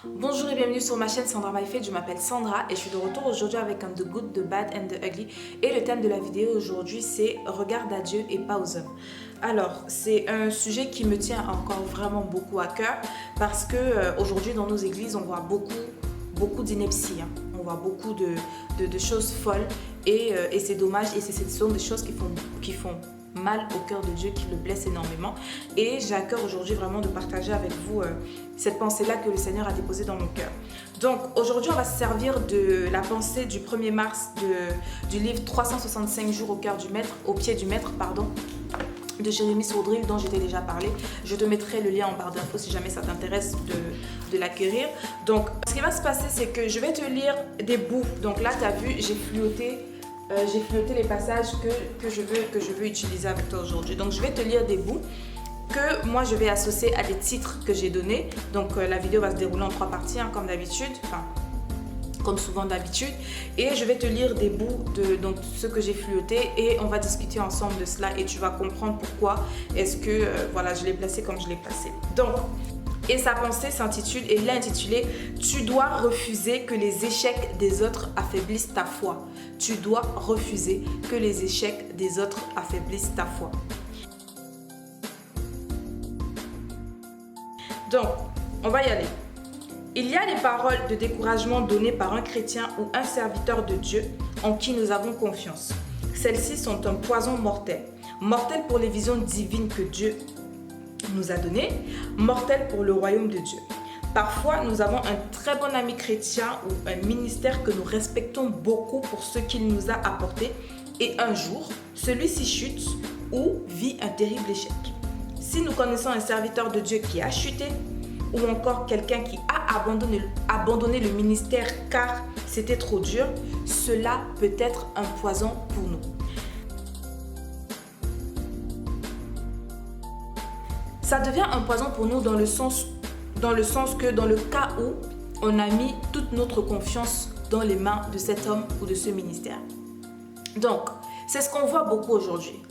Bonjour et bienvenue sur ma chaîne Sandra My Faith. Je m'appelle Sandra et je suis de retour aujourd'hui avec un The Good, The Bad and The Ugly. Et le thème de la vidéo aujourd'hui c'est regarde à Dieu et pas aux hommes. Alors c'est un sujet qui me tient encore vraiment beaucoup à cœur parce que aujourd'hui dans nos églises on voit beaucoup d'inepties. On voit beaucoup de choses folles et c'est dommage et ce sont des choses qui font mal au cœur de Dieu, qui le blesse énormément. Et j'ai à cœur aujourd'hui vraiment de partager avec vous cette pensée-là que le Seigneur a déposée dans mon cœur. Donc aujourd'hui, on va se servir de la pensée du 1er mars du livre 365 jours au pied du maître, de Jérémie Sourdril dont j'étais déjà parlé. Je te mettrai le lien en barre d'infos si jamais ça t'intéresse de l'acquérir. Donc ce qui va se passer, c'est que je vais te lire des bouts. Donc là, tu as vu, j'ai fluoté les passages que je veux utiliser avec toi aujourd'hui. Donc je vais te lire des bouts que moi je vais associer à des titres que j'ai donnés. Donc la vidéo va se dérouler en 3 parties comme d'habitude, comme souvent d'habitude. Et je vais te lire des bouts de ce que j'ai fluoté et on va discuter ensemble de cela et tu vas comprendre pourquoi est-ce que je l'ai placé comme je l'ai placé. Donc, et sa pensée s'intitule, et l'a intitulé « Tu dois refuser que les échecs des autres affaiblissent ta foi. Tu dois refuser que les échecs des autres affaiblissent ta foi. » Donc, on va y aller. Il y a des paroles de découragement données par un chrétien ou un serviteur de Dieu en qui nous avons confiance. Celles-ci sont un poison mortel. Mortel pour les visions divines que Dieu nous a donné, mortel pour le royaume de Dieu. Parfois, nous avons un très bon ami chrétien ou un ministère que nous respectons beaucoup pour ce qu'il nous a apporté et un jour, celui-ci chute ou vit un terrible échec. Si nous connaissons un serviteur de Dieu qui a chuté ou encore quelqu'un qui a abandonné le ministère car c'était trop dur, cela peut être un poison pour nous. Ça devient un poison pour nous dans le sens que dans le cas où on a mis toute notre confiance dans les mains de cet homme ou de ce ministère. Donc, c'est ce qu'on voit beaucoup aujourd'hui.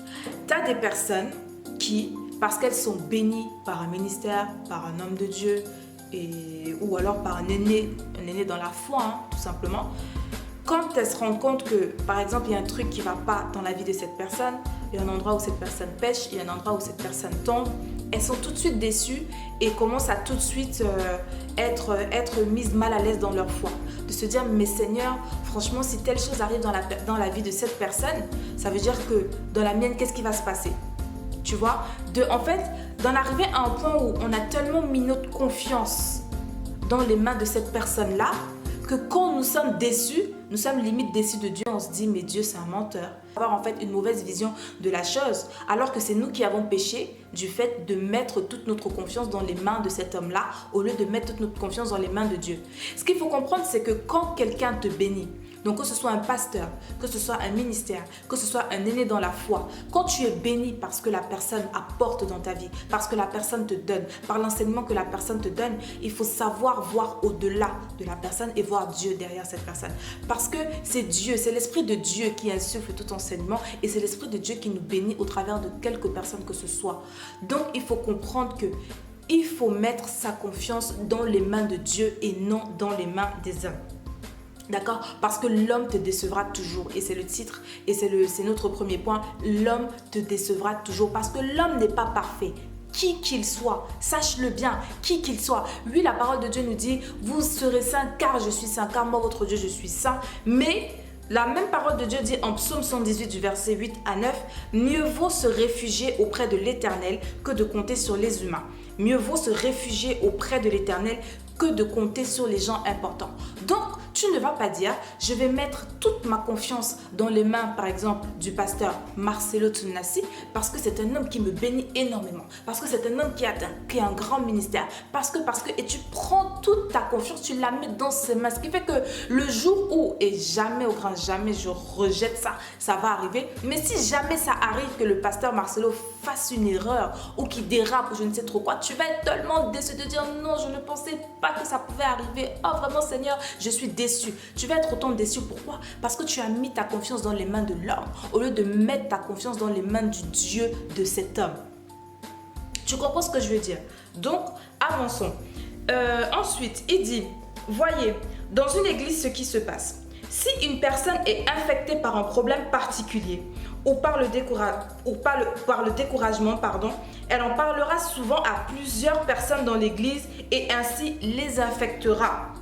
Tu as des personnes qui, parce qu'elles sont bénies par un ministère, par un homme de Dieu, ou alors par un aîné dans la foi, tout simplement, quand elles se rendent compte que, par exemple, il y a un truc qui ne va pas dans la vie de cette personne, il y a un endroit où cette personne pêche, il y a un endroit où cette personne tombe, elles sont tout de suite déçues et commencent à tout de suite être mises mal à l'aise dans leur foi. De se dire, mais Seigneur, franchement, si telle chose arrive dans la vie de cette personne, ça veut dire que dans la mienne, qu'est-ce qui va se passer? Tu vois? En fait, d'en arriver à un point où on a tellement mis notre confiance dans les mains de cette personne-là, que quand nous sommes déçus, nous sommes limite déçus de Dieu, on se dit mais Dieu c'est un menteur. Avoir en fait une mauvaise vision de la chose, alors que c'est nous qui avons péché du fait de mettre toute notre confiance dans les mains de cet homme-là, au lieu de mettre toute notre confiance dans les mains de Dieu. Ce qu'il faut comprendre, c'est que quand quelqu'un te bénit, donc que ce soit un pasteur, que ce soit un ministère, que ce soit un aîné dans la foi, quand tu es béni parce que la personne apporte dans ta vie, parce que la personne te donne, par l'enseignement que la personne te donne, il faut savoir voir au-delà de la personne et voir Dieu derrière cette personne. Parce que c'est Dieu, c'est l'Esprit de Dieu qui insuffle tout enseignement et c'est l'Esprit de Dieu qui nous bénit au travers de quelque personne que ce soit. Donc il faut comprendre que il faut mettre sa confiance dans les mains de Dieu et non dans les mains des hommes. D'accord? Parce que l'homme te décevra toujours. Et c'est le titre et c'est notre premier point. L'homme te décevra toujours parce que l'homme n'est pas parfait. Qui qu'il soit, sache-le bien, qui qu'il soit. Oui, la parole de Dieu nous dit, vous serez saints car je suis saint, car moi votre Dieu je suis saint. Mais la même parole de Dieu dit en Psaume 118 du verset 8 à 9, mieux vaut se réfugier auprès de l'Éternel que de compter sur les humains. Mieux vaut se réfugier auprès de l'Éternel que de compter sur les gens importants. Donc, tu ne vas pas dire, je vais mettre toute ma confiance dans les mains, par exemple, du pasteur Marcelo Tunassi, parce que c'est un homme qui me bénit énormément, parce que c'est un homme qui a un grand ministère, parce que, et tu prends toute ta confiance, tu la mets dans ses mains, ce qui fait que le jour où, et jamais au grand jamais, je rejette ça, ça va arriver, mais si jamais ça arrive que le pasteur Marcelo fasse une erreur, ou qu'il dérape, ou je ne sais trop quoi, tu vas être tellement déçu de dire, non, je ne pensais pas que ça pouvait arriver, oh vraiment Seigneur, je suis déçu. Tu vas être autant déçu. Pourquoi? Parce que tu as mis ta confiance dans les mains de l'homme au lieu de mettre ta confiance dans les mains du Dieu de cet homme. Tu comprends ce que je veux dire? Donc, avançons. Ensuite, il dit, voyez, dans une église, ce qui se passe. Si une personne est infectée par un problème particulier ou par le découragement, elle en parlera souvent à plusieurs personnes dans l'église et ainsi les infectera,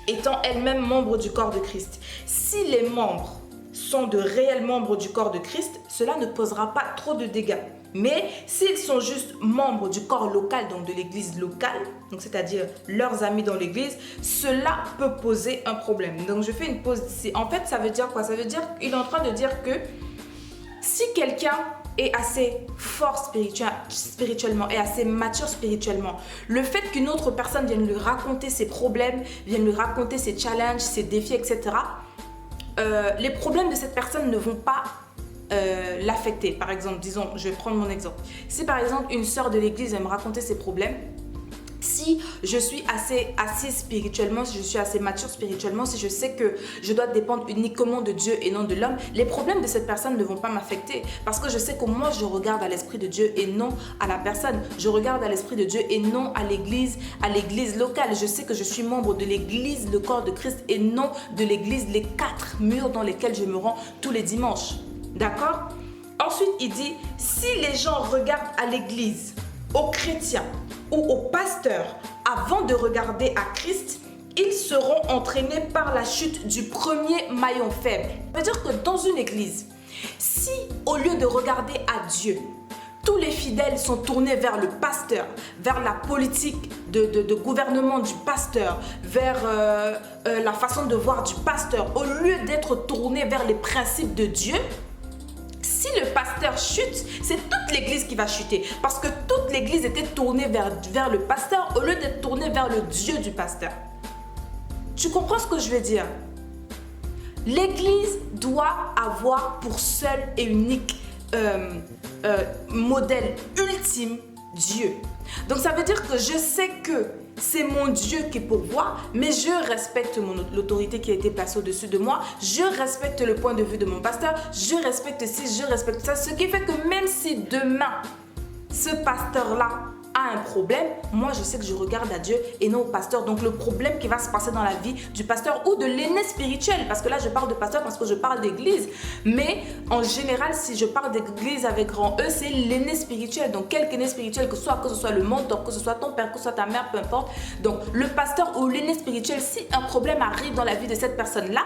étant elle-même membre du corps de Christ. Si les membres sont de réels membres du corps de Christ, cela ne posera pas trop de dégâts. Mais s'ils sont juste membres du corps local, donc de l'église locale, donc c'est-à-dire leurs amis dans l'église, cela peut poser un problème. Donc je fais une pause ici. En fait, ça veut dire quoi? Ça veut dire qu'il est en train de dire que si quelqu'un est assez fort spirituellement et assez mature spirituellement, le fait qu'une autre personne vienne lui raconter ses problèmes, vienne lui raconter ses challenges, ses défis, etc., les problèmes de cette personne ne vont pas l'affecter. Par exemple, disons, je vais prendre mon exemple. Si par exemple une sœur de l'église va me raconter ses problèmes, si je suis assez spirituellement, si je suis assez mature spirituellement, si je sais que je dois dépendre uniquement de Dieu et non de l'homme, les problèmes de cette personne ne vont pas m'affecter parce que je sais que moi je regarde à l'esprit de Dieu et non à la personne. Je regarde à l'esprit de Dieu et non à l'église locale. Je sais que je suis membre de l'église, le corps de Christ et non de l'église, les 4 murs dans lesquels je me rends tous les dimanches. D'accord? Ensuite, il dit, si les gens regardent à l'église, aux chrétiens ou aux pasteurs avant de regarder à Christ, ils seront entraînés par la chute du premier maillon faible. Ça veut dire que dans une église, si au lieu de regarder à Dieu, tous les fidèles sont tournés vers le pasteur, vers la politique de gouvernement du pasteur, vers la façon de voir du pasteur, au lieu d'être tournés vers les principes de Dieu, si le pasteur chute, c'est toute l'église qui va chuter. Parce que toute l'église était tournée vers le pasteur au lieu d'être tournée vers le Dieu du pasteur. Tu comprends ce que je veux dire? L'église doit avoir pour seul et unique modèle ultime Dieu. Donc ça veut dire que je sais que c'est mon Dieu qui pourvoit, mais je respecte l'autorité qui a été placée au-dessus de moi, je respecte le point de vue de mon pasteur, je respecte ci, je respecte ça, ce qui fait que même si demain, ce pasteur-là a un problème, moi je sais que je regarde à Dieu et non au pasteur. Donc le problème qui va se passer dans la vie du pasteur ou de l'aîné spirituel, parce que là je parle de pasteur parce que je parle d'église, mais en général si je parle d'église avec grand E, c'est l'aîné spirituel. Donc quel aîné spirituel que ce soit le mentor, que ce soit ton père, que ce soit ta mère, peu importe. Donc le pasteur ou l'aîné spirituel, si un problème arrive dans la vie de cette personne-là,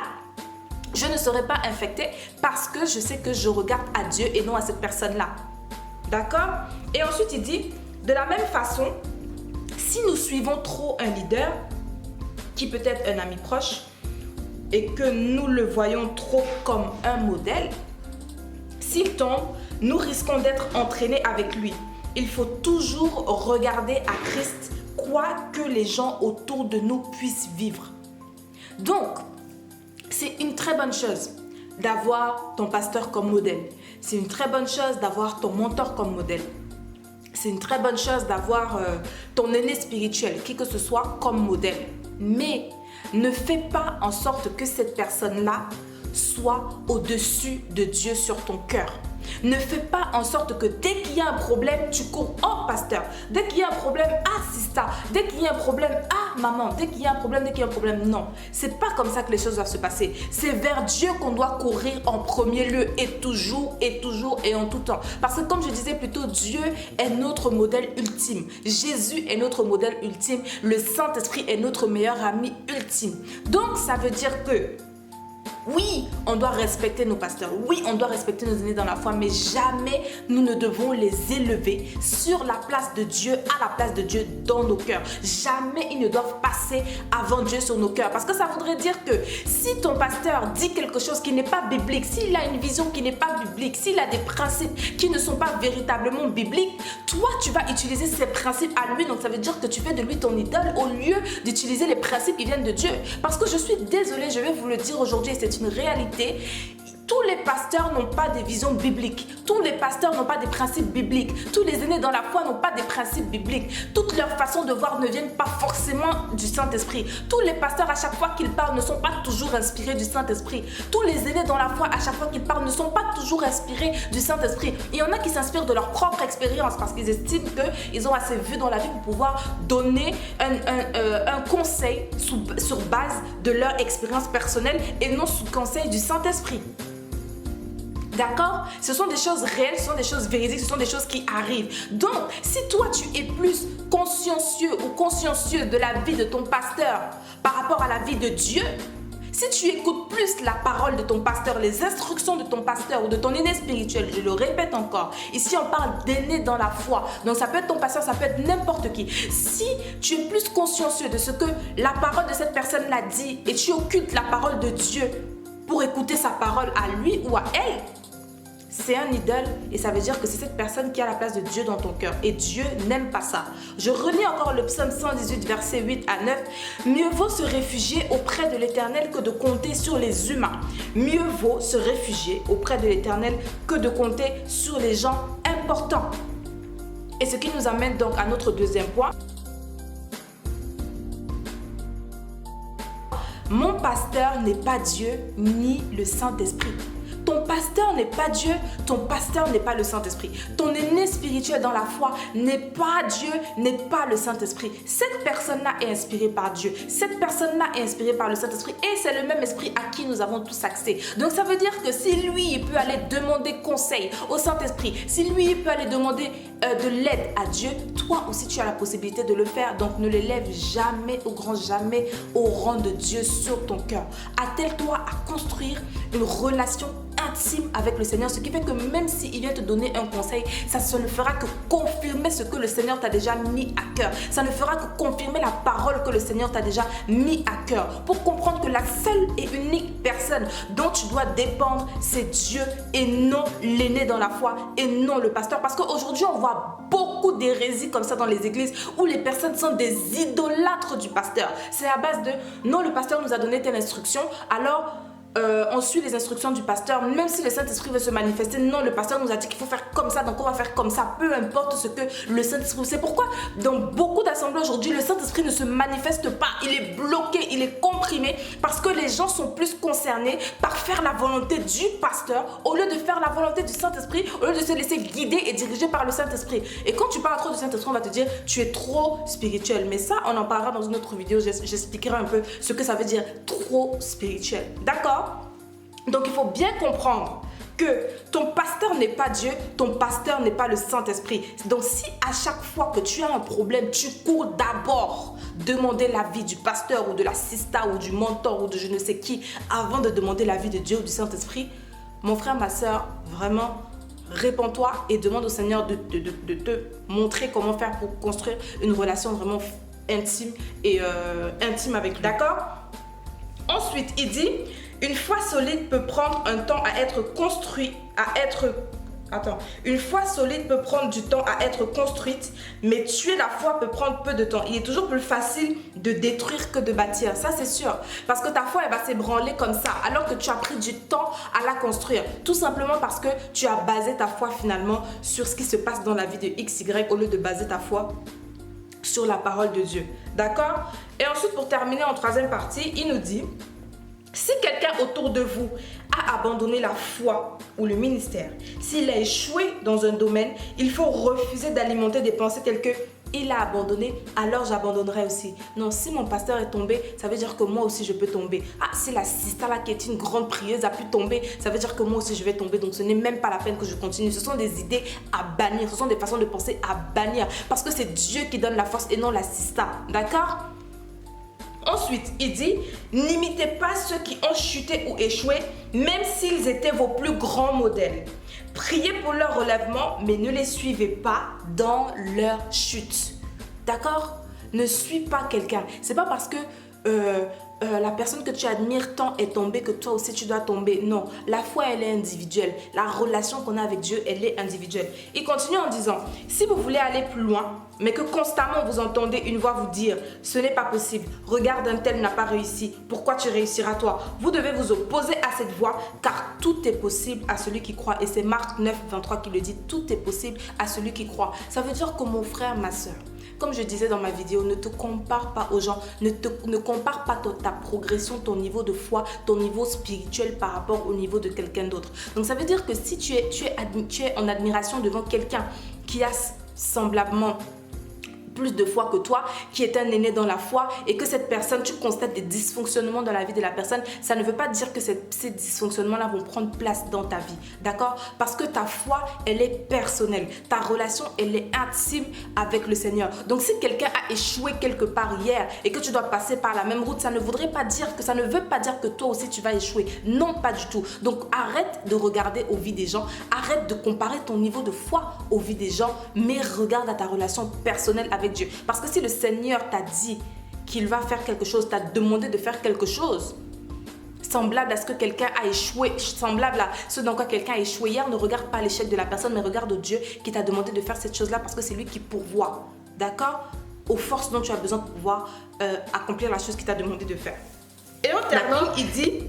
je ne serai pas infectée parce que je sais que je regarde à Dieu et non à cette personne-là. D'accord? Et ensuite il dit, de la même façon, si nous suivons trop un leader, qui peut être un ami proche, et que nous le voyons trop comme un modèle, s'il tombe, nous risquons d'être entraînés avec lui. Il faut toujours regarder à Christ, quoi que les gens autour de nous puissent vivre. Donc, c'est une très bonne chose d'avoir ton pasteur comme modèle. C'est une très bonne chose d'avoir ton mentor comme modèle. C'est une très bonne chose d'avoir ton aîné spirituel, qui que ce soit, comme modèle. Mais ne fais pas en sorte que cette personne-là soit au-dessus de Dieu sur ton cœur. Ne fais pas en sorte que dès qu'il y a un problème, tu cours, oh pasteur, dès qu'il y a un problème, ah sista, dès qu'il y a un problème, ah maman, dès qu'il y a un problème, non. C'est pas comme ça que les choses doivent se passer. C'est vers Dieu qu'on doit courir en premier lieu et toujours et en tout temps. Parce que comme je disais plus tôt, Dieu est notre modèle ultime. Jésus est notre modèle ultime. Le Saint-Esprit est notre meilleur ami ultime. Donc ça veut dire que oui, on doit respecter nos pasteurs. Oui, on doit respecter nos aînés dans la foi. Mais jamais nous ne devons les élever sur la place de Dieu, à la place de Dieu dans nos cœurs. Jamais ils ne doivent passer avant Dieu sur nos cœurs. Parce que ça voudrait dire que si ton pasteur dit quelque chose qui n'est pas biblique, s'il a une vision qui n'est pas biblique, s'il a des principes qui ne sont pas véritablement bibliques, toi, tu vas utiliser ces principes à lui. Donc ça veut dire que tu fais de lui ton idole au lieu d'utiliser les principes qui viennent de Dieu. Parce que je suis désolée, je vais vous le dire aujourd'hui, c'est une réalité. Tous les pasteurs n'ont pas des visions bibliques. tous les pasteurs n'ont pas des principes bibliques. Tous les aînés dans la foi n'ont pas des principes bibliques. Toutes leurs façons de voir ne viennent pas forcément du Saint-Esprit. Tous les pasteurs, à chaque fois qu'ils parlent, ne sont pas toujours inspirés du Saint-Esprit. Tous les aînés dans la foi, à chaque fois qu'ils parlent, ne sont pas toujours inspirés du Saint-Esprit. Il y en a qui s'inspirent de leur propre expérience parce qu'ils estiment qu'ils ont assez vu dans la vie pour pouvoir donner un conseil sur base de leur expérience personnelle et non sous conseil du Saint-Esprit. D'accord? Ce sont des choses réelles, ce sont des choses véridiques, ce sont des choses qui arrivent. Donc, si toi, tu es plus consciencieux ou consciencieuse de la vie de ton pasteur par rapport à la vie de Dieu, si tu écoutes plus la parole de ton pasteur, les instructions de ton pasteur ou de ton aîné spirituel, je le répète encore, ici on parle d'aîné dans la foi, donc ça peut être ton pasteur, ça peut être n'importe qui. Si tu es plus consciencieux de ce que la parole de cette personne l'a dit et tu occultes la parole de Dieu pour écouter sa parole à lui ou à elle, c'est un idole et ça veut dire que c'est cette personne qui a la place de Dieu dans ton cœur. Et Dieu n'aime pas ça. Je relis encore le psaume 118, versets 8 à 9. Mieux vaut se réfugier auprès de l'Éternel que de compter sur les humains. Mieux vaut se réfugier auprès de l'Éternel que de compter sur les gens importants. Et ce qui nous amène donc à notre deuxième point. Mon pasteur n'est pas Dieu ni le Saint-Esprit. Ton pasteur n'est pas Dieu, ton pasteur n'est pas le Saint-Esprit. Ton aîné spirituel dans la foi n'est pas Dieu, n'est pas le Saint-Esprit. Cette personne-là est inspirée par Dieu. Cette personne-là est inspirée par le Saint-Esprit. Et c'est le même esprit à qui nous avons tous accès. Donc ça veut dire que si lui, il peut aller demander conseil au Saint-Esprit, si lui, il peut aller demander de l'aide à Dieu, toi aussi tu as la possibilité de le faire. Donc ne l'élève jamais, au grand jamais, au rang de Dieu sur ton cœur. Attelle-toi à construire une relation intime avec le Seigneur, ce qui fait que même s'il vient te donner un conseil, ça ne fera que confirmer ce que le Seigneur t'a déjà mis à cœur. Ça ne fera que confirmer la parole que le Seigneur t'a déjà mis à cœur. Pour comprendre que la seule et unique personne dont tu dois dépendre, c'est Dieu et non l'aîné dans la foi et non le pasteur. Parce qu'aujourd'hui, on voit beaucoup d'hérésies comme ça dans les églises où les personnes sont des idolâtres du pasteur. C'est à base de non, le pasteur nous a donné telle instruction, alors on suit les instructions du pasteur, même si le Saint-Esprit veut se manifester. Non, le pasteur nous a dit qu'il faut faire comme ça, donc on va faire comme ça, peu importe ce que le Saint-Esprit. C'est pourquoi dans beaucoup d'assemblées aujourd'hui, le Saint-Esprit ne se manifeste pas, il est bloqué, il est comprimé, parce que les gens sont plus concernés par faire la volonté du pasteur au lieu de faire la volonté du Saint-Esprit, au lieu de se laisser guider et diriger par le Saint-Esprit. Et quand tu parles trop du Saint-Esprit, on va te dire tu es trop spirituel. Mais ça, on en parlera dans une autre vidéo, j'expliquerai un peu ce que ça veut dire trop spirituel. D'accord? Donc il faut bien comprendre que ton pasteur n'est pas Dieu, ton pasteur n'est pas le Saint-Esprit. Donc si à chaque fois que tu as un problème, tu cours d'abord demander l'avis du pasteur ou de la sista ou du mentor ou de je ne sais qui avant de demander l'avis de Dieu ou du Saint-Esprit, mon frère, ma soeur, vraiment, répands-toi et demande au Seigneur de te montrer comment faire pour construire une relation vraiment intime et intime avec lui. D'accord? Ensuite, il dit... Une foi solide peut prendre un temps à être construite, Une foi solide peut prendre du temps à être construite, mais tuer la foi peut prendre peu de temps. Il est toujours plus facile de détruire que de bâtir, ça c'est sûr. Parce que ta foi, elle va s'ébranler comme ça, alors que tu as pris du temps à la construire. Tout simplement parce que tu as basé ta foi finalement sur ce qui se passe dans la vie de XY au lieu de baser ta foi sur la parole de Dieu. D'accord? Et ensuite, pour terminer en troisième partie, il nous dit... Si quelqu'un autour de vous a abandonné la foi ou le ministère, s'il a échoué dans un domaine, il faut refuser d'alimenter des pensées telles que « il a abandonné, alors j'abandonnerai aussi ». Non, si mon pasteur est tombé, ça veut dire que moi aussi je peux tomber. Ah, si la sista là qui est une grande prieuse a pu tomber, ça veut dire que moi aussi je vais tomber. Donc ce n'est même pas la peine que je continue. Ce sont des idées à bannir, ce sont des façons de penser à bannir. Parce que c'est Dieu qui donne la force et non la sista. D'accord ? Ensuite, il dit, n'imitez pas ceux qui ont chuté ou échoué, même s'ils étaient vos plus grands modèles. Priez pour leur relèvement, mais ne les suivez pas dans leur chute. D'accord? Ne suis pas quelqu'un. C'est pas parce que la personne que tu admires tant est tombée que toi aussi tu dois tomber. Non, la foi elle est individuelle. La relation qu'on a avec Dieu elle est individuelle. Il continue en disant, si vous voulez aller plus loin, mais que constamment vous entendez une voix vous dire, ce n'est pas possible, regarde un tel n'a pas réussi, pourquoi tu réussiras toi? Vous devez vous opposer à cette voix car tout est possible à celui qui croit. Et c'est Marc 9, 23 qui le dit, tout est possible à celui qui croit. Ça veut dire que mon frère, ma soeur, comme je disais dans ma vidéo, ne te compare pas aux gens, ne compare pas ta progression, ton niveau de foi, ton niveau spirituel par rapport au niveau de quelqu'un d'autre. Donc ça veut dire que si tu es en admiration devant quelqu'un qui a semblablement plus de foi que toi, qui est un aîné dans la foi et que cette personne, tu constates des dysfonctionnements dans la vie de la personne, ça ne veut pas dire que ces dysfonctionnements-là vont prendre place dans ta vie, d'accord? Parce que ta foi, elle est personnelle. Ta relation, elle est intime avec le Seigneur. Donc, si quelqu'un a échoué quelque part hier et que tu dois passer par la même route, ça ne veut pas dire que toi aussi tu vas échouer. Non, pas du tout. Donc, arrête de regarder aux vies des gens, arrête de comparer ton niveau de foi aux vies des gens, mais regarde à ta relation personnelle avec Dieu. Parce que si le Seigneur t'a dit qu'il va faire quelque chose, t'a demandé de faire quelque chose, semblable à ce que quelqu'un a échoué, semblable à ce dans quoi quelqu'un a échoué hier, ne regarde pas l'échec de la personne, mais regarde Dieu qui t'a demandé de faire cette chose-là parce que c'est lui qui pourvoit, d'accord? Aux forces dont tu as besoin pour pouvoir accomplir la chose qu'il t'a demandé de faire. Et on termine, il dit,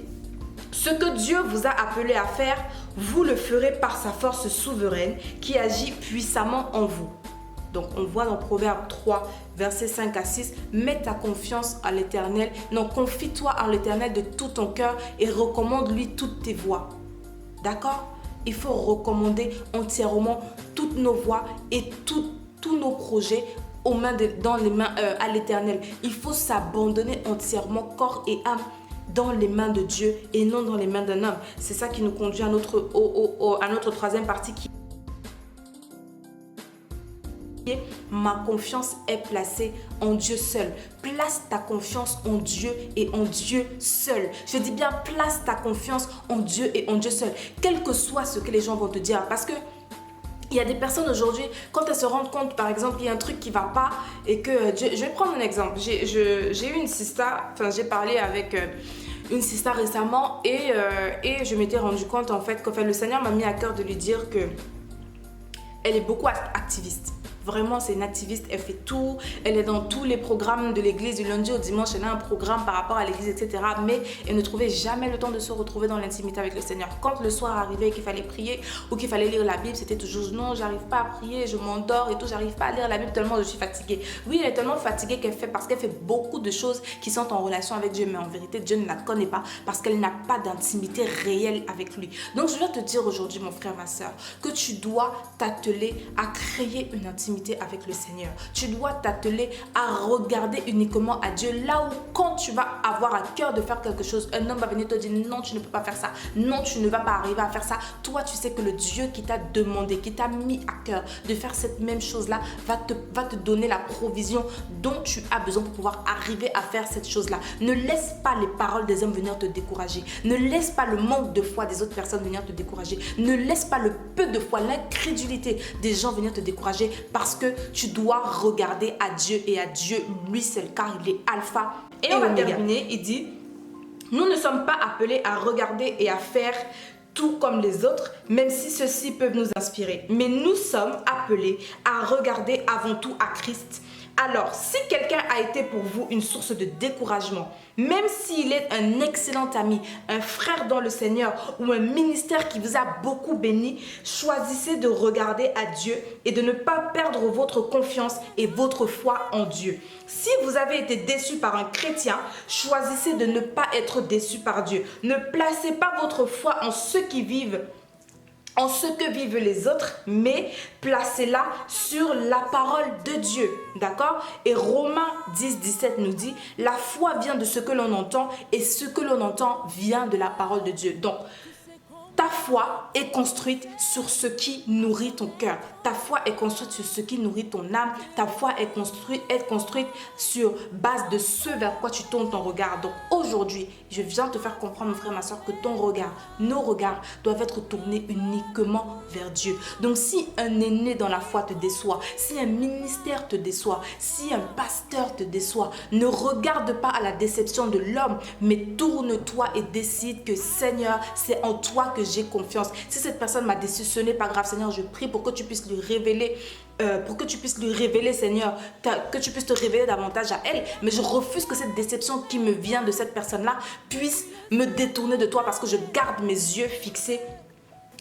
ce que Dieu vous a appelé à faire, vous le ferez par sa force souveraine qui agit puissamment en vous. Donc, on voit dans Proverbe 3, versets 5 à 6, mets ta confiance à l'Éternel. Non, confie-toi en l'Éternel de tout ton cœur et recommande-lui toutes tes voies. D'accord? Il faut recommander entièrement toutes nos voies et tous nos projets dans les mains à l'Éternel. Il faut s'abandonner entièrement, corps et âme, dans les mains de Dieu et non dans les mains d'un homme. C'est ça qui nous conduit à notre troisième partie qui ma confiance est placée en Dieu seul. Place ta confiance en Dieu et en Dieu seul. Je dis bien place ta confiance en Dieu et en Dieu seul. Quel que soit ce que les gens vont te dire. Parce que il y a des personnes aujourd'hui, quand elles se rendent compte, par exemple, il y a un truc qui ne va pas et que... Je vais prendre un exemple. J'ai eu une sista, j'ai parlé avec... une sista récemment et je m'étais rendu compte en fait que le Seigneur m'a mis à cœur de lui dire que elle est beaucoup activiste. Vraiment, c'est une activiste, elle fait tout, elle est dans tous les programmes de l'église du lundi au dimanche, elle a un programme par rapport à l'église, etc. Mais elle ne trouvait jamais le temps de se retrouver dans l'intimité avec le Seigneur. Quand le soir arrivait et qu'il fallait prier ou qu'il fallait lire la Bible, c'était toujours non, j'arrive pas à prier, je m'endors et tout, j'arrive pas à lire la Bible tellement je suis fatiguée. Oui, elle est tellement fatiguée parce qu'elle fait beaucoup de choses qui sont en relation avec Dieu, mais en vérité, Dieu ne la connaît pas parce qu'elle n'a pas d'intimité réelle avec lui. Donc, je viens te dire aujourd'hui, mon frère, ma soeur, que tu dois t'atteler à créer une intimité avec le Seigneur. Tu dois t'atteler à regarder uniquement à Dieu. Là où quand tu vas avoir à cœur de faire quelque chose, un homme va venir te dire non, tu ne peux pas faire ça. Non, tu ne vas pas arriver à faire ça. Toi, tu sais que le Dieu qui t'a demandé, qui t'a mis à cœur de faire cette même chose-là, va te donner la provision dont tu as besoin pour pouvoir arriver à faire cette chose-là. Ne laisse pas les paroles des hommes venir te décourager. Ne laisse pas le manque de foi des autres personnes venir te décourager. Ne laisse pas le peu de foi, l'incrédulité des gens venir te décourager parce que tu dois regarder à Dieu et à Dieu lui seul car il est alpha et on va terminer, il dit nous ne sommes pas appelés à regarder et à faire tout comme les autres, même si ceux-ci peuvent nous inspirer. Mais nous sommes appelés à regarder avant tout à Christ. Alors, si quelqu'un a été pour vous une source de découragement, même s'il est un excellent ami, un frère dans le Seigneur ou un ministère qui vous a beaucoup béni, choisissez de regarder à Dieu et de ne pas perdre votre confiance et votre foi en Dieu. Si vous avez été déçu par un chrétien, choisissez de ne pas être déçu par Dieu. Ne placez pas votre foi en ceux qui vivent en ce que vivent les autres, mais placez-la sur la parole de Dieu, d'accord? Et Romains 10, 17 nous dit, la foi vient de ce que l'on entend et ce que l'on entend vient de la parole de Dieu. Donc, ta foi est construite sur ce qui nourrit ton cœur. Ta foi est construite sur ce qui nourrit ton âme. Ta foi est construite sur base de ce vers quoi tu tournes ton regard. Donc aujourd'hui, je viens te faire comprendre, mon frère, ma soeur, que ton regard, nos regards doivent être tournés uniquement vers Dieu. Donc si un aîné dans la foi te déçoit, si un ministère te déçoit, si un pasteur te déçoit, ne regarde pas à la déception de l'homme, mais tourne-toi et décide que Seigneur, c'est en toi que j'ai confiance. Si cette personne m'a déçu, ce n'est pas grave, Seigneur, je prie pour que tu puisses lui révéler Seigneur, que tu puisses te révéler davantage à elle. Mais je refuse que cette déception qui me vient de cette personne-là puisse me détourner de toi, parce que je garde mes yeux fixés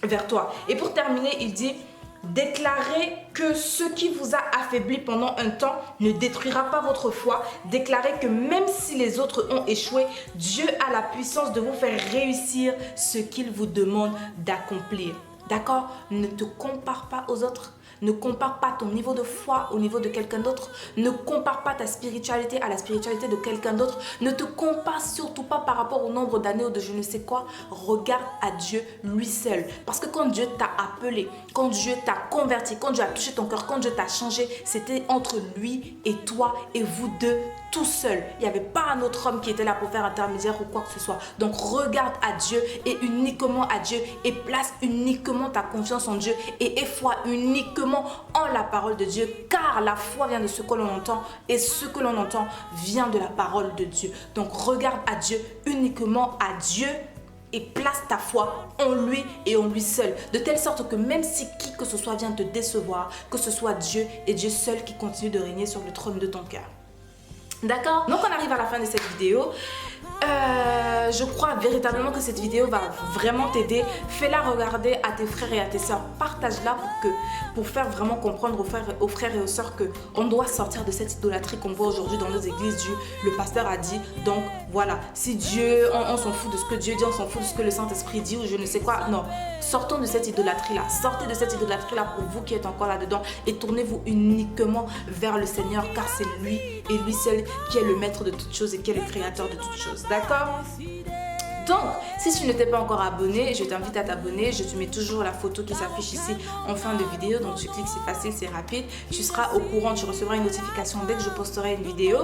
vers toi. Et pour terminer, il dit: déclarez que ce qui vous a affaibli pendant un temps ne détruira pas votre foi. Déclarez que même si les autres ont échoué, Dieu a la puissance de vous faire réussir ce qu'il vous demande d'accomplir. D'accord? Ne te compare pas aux autres. Ne compare pas ton niveau de foi au niveau de quelqu'un d'autre. Ne compare pas ta spiritualité à la spiritualité de quelqu'un d'autre. Ne te compare surtout pas par rapport au nombre d'années ou de je ne sais quoi. Regarde à Dieu, lui seul. Parce que quand Dieu t'a appelé, quand Dieu t'a converti, quand Dieu a touché ton cœur, quand Dieu t'a changé, c'était entre lui et toi et vous deux, tout seul. Il n'y avait pas un autre homme qui était là pour faire intermédiaire ou quoi que ce soit. Donc regarde à Dieu et uniquement à Dieu, et place uniquement ta confiance en Dieu et aie foi uniquement en la parole de Dieu, car la foi vient de ce que l'on entend et ce que l'on entend vient de la parole de Dieu. Donc regarde à Dieu, uniquement à Dieu, et place ta foi en lui et en lui seul, de telle sorte que même si qui que ce soit vient te décevoir, que ce soit Dieu et Dieu seul qui continue de régner sur le trône de ton cœur. D'accord? Donc on arrive à la fin de cette vidéo. Je crois véritablement que cette vidéo va vraiment t'aider. Fais-la regarder à tes frères et à tes soeurs. Partage-la pour faire vraiment comprendre aux frères et aux soeurs qu'on doit sortir de cette idolâtrie qu'on voit aujourd'hui dans nos églises. Le pasteur a dit, donc voilà, si Dieu, on s'en fout de ce que Dieu dit, on s'en fout de ce que le Saint-Esprit dit ou je ne sais quoi. Non, sortons de cette idolâtrie-là. Sortez de cette idolâtrie-là pour vous qui êtes encore là-dedans et tournez-vous uniquement vers le Seigneur, car c'est lui et lui seul qui est le maître de toutes choses et qui est le créateur de toutes choses. D'accord? Donc, si tu ne t'es pas encore abonné, je t'invite à t'abonner. Je te mets toujours la photo qui s'affiche ici en fin de vidéo. Donc, tu cliques, c'est facile, c'est rapide. Tu seras au courant, tu recevras une notification dès que je posterai une vidéo.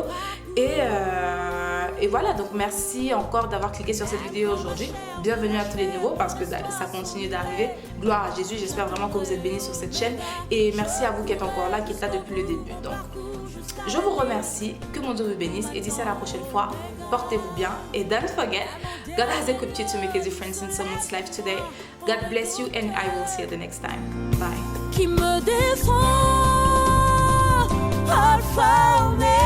Et voilà, donc merci encore d'avoir cliqué sur cette vidéo aujourd'hui. Bienvenue à tous les nouveaux, parce que ça continue d'arriver. Gloire à Jésus, j'espère vraiment que vous êtes bénis sur cette chaîne. Et merci à vous qui êtes encore là, qui êtes là depuis le début. Donc, je vous remercie, que mon Dieu vous bénisse et d'ici à la prochaine fois, portez-vous bien et don't forget, God has equipped you to make a difference in someone's life today. God bless you and I will see you the next time. Bye. Qui me défend, Alpha Omega.